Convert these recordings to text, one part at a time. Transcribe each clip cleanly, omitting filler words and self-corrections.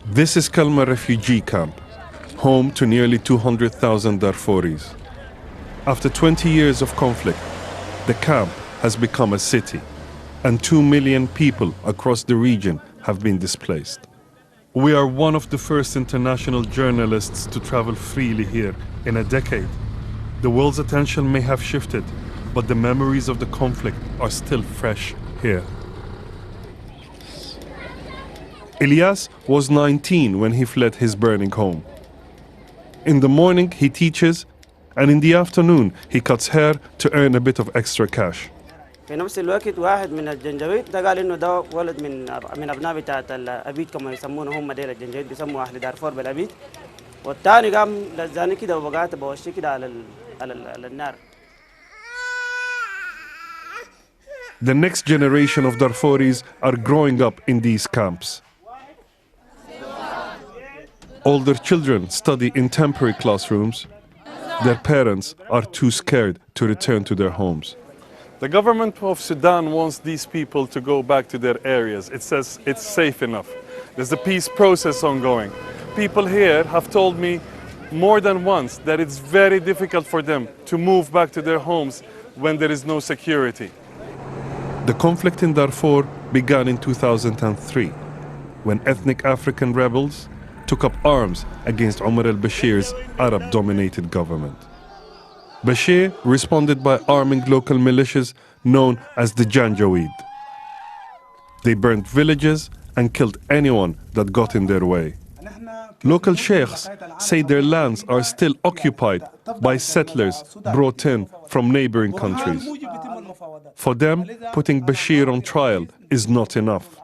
This is Kalma refugee camp, home to nearly 200,000 Darfuris. After 20 years of conflict, the camp has become a city, and 2 million people across the region have been displaced. We are one of the first international journalists to travel freely here in a decade. The world's attention may have shifted, but the memories of the conflict are still fresh here. Ilyas was 19 when he fled his burning home. In the morning he teaches, and in the afternoon he cuts hair to earn a bit of extra cash. في نفس الوقت واحد من الجنجويد ده قال انه ده ولد من ابناء بتاعت الابيد كما يسمونه هم ديل الجنجويد بيسموا اهل دارفور بالابيد والثاني قام لزاني كده وبقعت بوشي كده على النار. The next generation of Darfuris are growing up in these camps. Older children study in temporary classrooms. Their parents are too scared to return to their homes. The government of Sudan wants these people to go back to their areas. It says it's safe enough. There's a peace process ongoing. People here have told me more than once that it's very difficult for them to move back to their homes when there is no security. The conflict in Darfur began in 2003, when ethnic African rebels took up arms against Omar al-Bashir's Arab-dominated government. Bashir responded by arming local militias known as the Janjaweed. They burned villages and killed anyone that got in their way. Local sheikhs say their lands are still occupied by settlers brought in from neighboring countries. For them, putting Bashir on trial is not enough.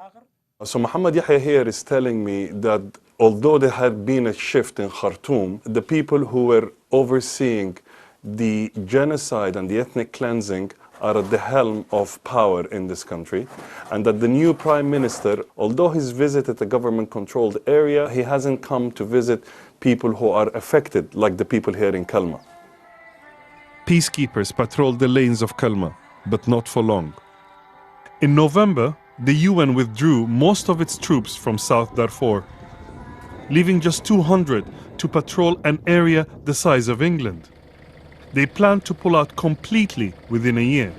So Muhammad Yahya here is telling me that although there had been a shift in Khartoum, the people who were overseeing the genocide and the ethnic cleansing are at the helm of power in this country, and that the new prime minister, although he's visited a government-controlled area, he hasn't come to visit people who are affected, like the people here in Kalma. Peacekeepers patrolled the lanes of Kalma, but not for long. In November, the UN withdrew most of its troops from South Darfur, leaving just 200 to patrol an area the size of England. They planned to pull out completely within a year.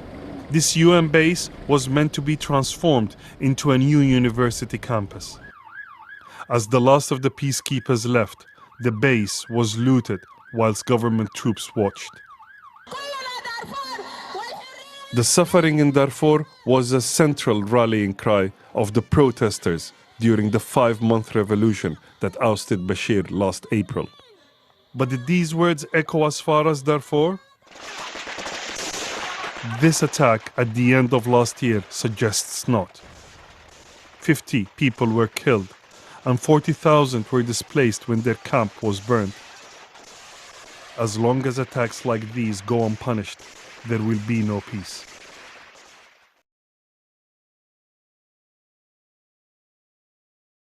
This UN base was meant to be transformed into a new university campus. As the last of the peacekeepers left, the base was looted whilst government troops watched. The suffering in Darfur was a central rallying cry of the protesters during the 5-month revolution that ousted Bashir last April. But did these words echo as far as Darfur? This attack at the end of last year suggests not. 50 people were killed and 40,000 were displaced when their camp was burned. As long as attacks like these go unpunished, there will be no peace.